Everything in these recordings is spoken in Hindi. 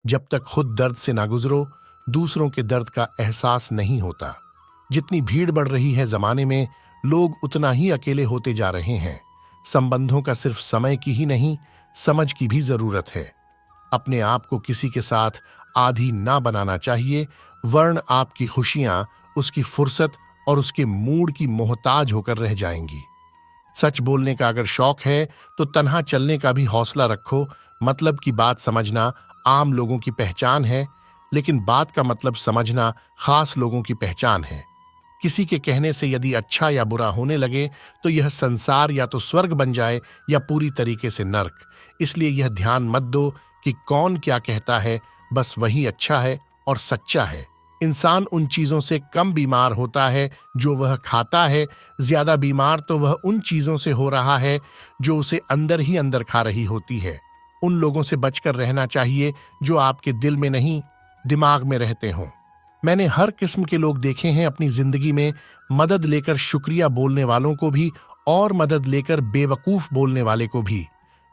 जब तक खुद दर्द से ना गुजरो, दूसरों के दर्द का एहसास नहीं होता। जितनी भीड़ बढ़ रही है जमाने में, लोग उतना ही अकेले होते जा रहे हैं। संबंधों का सिर्फ समय की ही नहीं, समझ की भी जरूरत है। अपने आप को किसी के साथ आधी ना बनाना चाहिए, वरन आपकी खुशियां उसकी फुर्सत और उसके मूड की मोहताज होकर रह जाएंगी। सच बोलने का अगर शौक है तो तन्हा चलने का भी हौसला रखो। मतलब की बात समझना आम लोगों की पहचान है, लेकिन बात का मतलब समझना खास लोगों की पहचान है। किसी के कहने से यदि अच्छा या बुरा होने लगे तो यह संसार या तो स्वर्ग बन जाए या पूरी तरीके से नर्क। इसलिए यह ध्यान मत दो कि कौन क्या कहता है, बस वही अच्छा है और सच्चा है। इंसान उन चीजों से कम बीमार होता है जो वह खाता है, ज्यादा बीमार तो वह उन चीजों से हो रहा है जो उसे अंदर ही अंदर खा रही होती है। उन लोगों से बचकर रहना चाहिए जो आपके दिल में नहीं, दिमाग में रहते हों। मैंने हर किस्म के लोग देखे हैं अपनी जिंदगी में, मदद लेकर शुक्रिया बोलने वालों को भी और मदद लेकर बेवकूफ बोलने वाले को भी।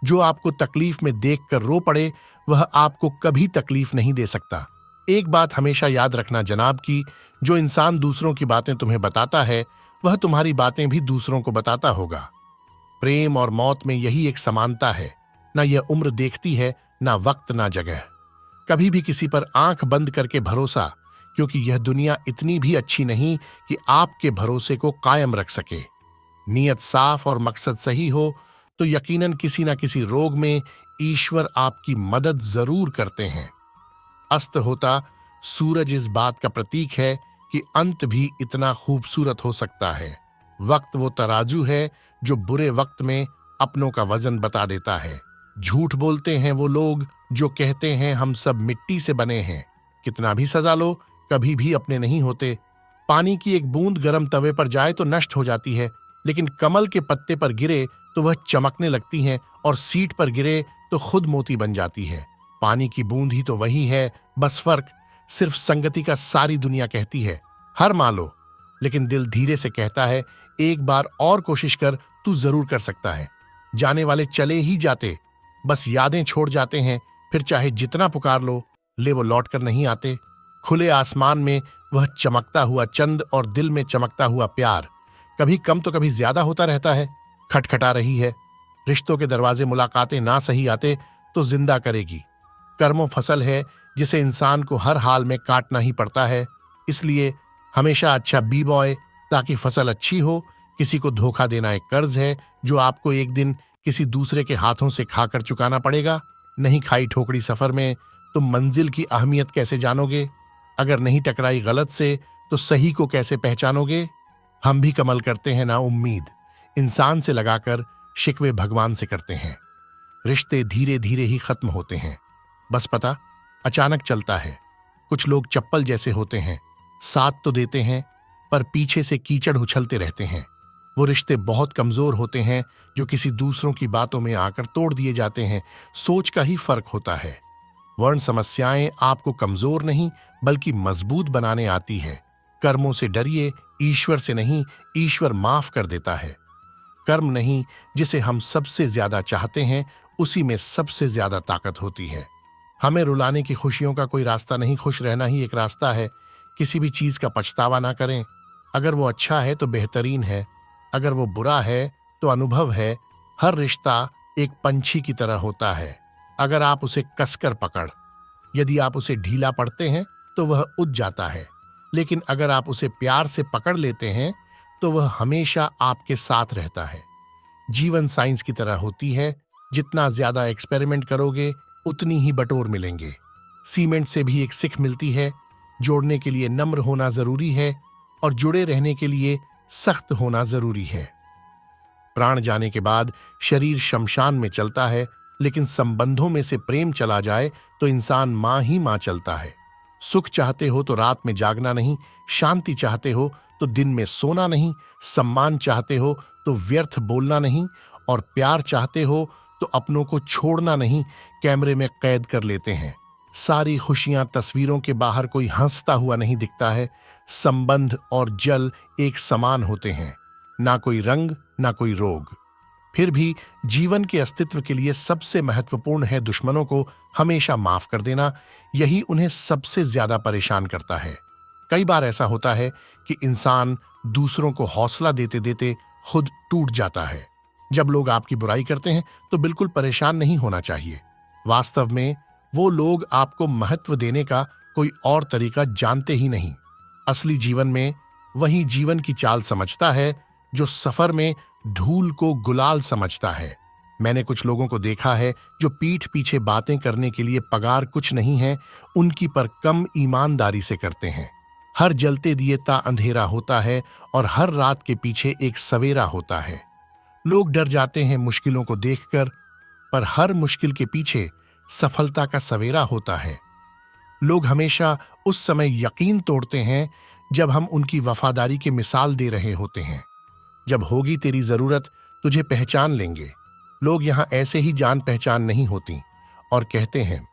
जो आपको तकलीफ में देखकर रो पड़े, वह आपको कभी तकलीफ नहीं दे सकता। एक बात हमेशा याद रखना जनाब की, जो इंसान दूसरों की बातें तुम्हें बताता है, वह तुम्हारी बातें भी दूसरों को बताता होगा। प्रेम और मौत में यही एक समानता है। ना यह उम्र देखती है, ना वक्त, ना जगह। कभी भी किसी पर आंख बंद करके भरोसा, क्योंकि यह दुनिया इतनी भी अच्छी नहीं कि आपके भरोसे को कायम रख सके। नीयत साफ और मकसद सही हो तो यकीनन किसी न किसी रोग में ईश्वर आपकी मदद जरूर करते हैं। अस्त होता सूरज इस बात का प्रतीक है कि अंत भी इतना खूबसूरत हो सकता है। वक्त वो तराजू है जो बुरे वक्त में अपनों का वजन बता देता है। झूठ बोलते हैं वो लोग जो कहते हैं हम सब मिट्टी से बने हैं। कितना भी सजा लो, कभी भी अपने नहीं होते। पानी की एक बूंद गर्म तवे पर जाए तो नष्ट हो जाती है, लेकिन कमल के पत्ते पर गिरे तो वह चमकने लगती हैं, और सीट पर गिरे तो खुद मोती बन जाती है। पानी की बूंद ही तो वही है, बस फर्क सिर्फ संगति का सारी दुनिया कहती है हर मान लो, लेकिन दिल धीरे से कहता है एक बार और कोशिश कर, तू जरूर कर सकता है। जाने वाले चले ही जाते, बस यादें छोड़ जाते हैं, फिर चाहे जितना पुकार लो, ले वो लौट कर नहीं आते। खुले आसमान में वह चमकता हुआ चंद और दिल में चमकता हुआ प्यार कभी कम तो कभी ज्यादा होता रहता है। खटखटा रही है रिश्तों के दरवाजे, मुलाकातें ना सही आते तो जिंदा करेगी। कर्मों फसल है जिसे इंसान को हर हाल में काटना ही पड़ता है। इसलिए हमेशा अच्छा बी बॉय, ताकि फसल अच्छी हो। किसी को धोखा देना एक कर्ज है जो आपको एक दिन किसी दूसरे के हाथों से खाकर चुकाना पड़ेगा। नहीं खाई ठोकरी सफर में तुम मंजिल की अहमियत कैसे जानोगे? अगर नहीं टकराई गलत से तो सही को कैसे पहचानोगे? हम भी कमल करते हैं ना उम्मीद इंसान से लगाकर, शिकवे भगवान से करते हैं। रिश्ते धीरे धीरे ही खत्म होते हैं, बस पता अचानक चलता है। कुछ लोग चप्पल जैसे होते हैं, साथ तो देते हैं पर पीछे से कीचड़ उछलते रहते हैं। वो रिश्ते बहुत कमजोर होते हैं जो किसी दूसरों की बातों में आकर तोड़ दिए जाते हैं। सोच का ही फर्क होता है। वर्ण समस्याएं आपको कमजोर नहीं बल्कि मजबूत बनाने आती है। कर्मों से डरिए, ईश्वर से नहीं। ईश्वर माफ कर देता है। कर्म नहीं, जिसे हम सबसे ज्यादा चाहते हैं उसी में सबसे ज्यादा ताकत होती है। हमें रुलाने की खुशियों का कोई रास्ता नहीं, खुश रहना ही एक रास्ता है। किसी भी चीज का पछतावा ना करें। अगर वो अच्छा है तो बेहतरीन है, अगर वो बुरा है तो अनुभव है। हर रिश्ता एक पंछी की तरह होता है, अगर आप उसे कसकर पकड़। यदि आप उसे ढीला पड़ते हैं तो वह उड़ जाता है, लेकिन अगर आप उसे प्यार से पकड़ लेते हैं तो वह हमेशा आपके साथ रहता है। जीवन साइंस की तरह होती है, जितना ज्यादा एक्सपेरिमेंट करोगे उतनी ही बटोर मिलेंगे। सीमेंट से भी एक सिक मिलती है, जोड़ने के लिए नम्र होना जरूरी है और जुड़े रहने के लिए सख्त होना जरूरी है। प्राण जाने के बाद शरीर शमशान में चलता है, लेकिन संबंधों में से प्रेम चला जाए तो इंसान मां ही मां चलता है। सुख चाहते हो तो रात में जागना नहीं, शांति चाहते हो तो दिन में सोना नहीं, सम्मान चाहते हो तो व्यर्थ बोलना नहीं, और प्यार चाहते हो तो अपनों को छोड़ना नहीं, कैमरे में कैद कर लेते हैं। सारी खुशियां तस्वीरों के बाहर कोई हंसता हुआ नहीं दिखता है। संबंध और जल एक समान होते हैं, ना कोई रंग ना कोई रोग। फिर भी जीवन के अस्तित्व के लिए सबसे महत्वपूर्ण है दुश्मनों को हमेशा माफ कर देना। यही उन्हें सबसे ज्यादा परेशान करता है। कई बार ऐसा होता है कि इंसान दूसरों को हौसला देते देते खुद टूट जाता है। जब लोग आपकी बुराई करते हैं तो बिल्कुल परेशान नहीं होना चाहिए। वास्तव में वो लोग आपको महत्व देने का कोई और तरीका जानते ही नहीं। असली जीवन में वही जीवन की चाल समझता है जो सफर में धूल को गुलाल समझता है। मैंने कुछ लोगों को देखा है जो पीठ पीछे बातें करने के लिए पगार कुछ नहीं है उनकी पर कम ईमानदारी से करते हैं। हर जलते दिए ता अंधेरा होता है और हर रात के पीछे एक सवेरा होता है। लोग डर जाते हैं मुश्किलों को देखकर, पर हर मुश्किल के पीछे सफलता का सवेरा होता है। लोग हमेशा उस समय यकीन तोड़ते हैं जब हम उनकी वफादारी की मिसाल दे रहे होते हैं। जब होगी तेरी जरूरत तुझे पहचान लेंगे। लोग यहाँ ऐसे ही जान पहचान नहीं होती और कहते हैं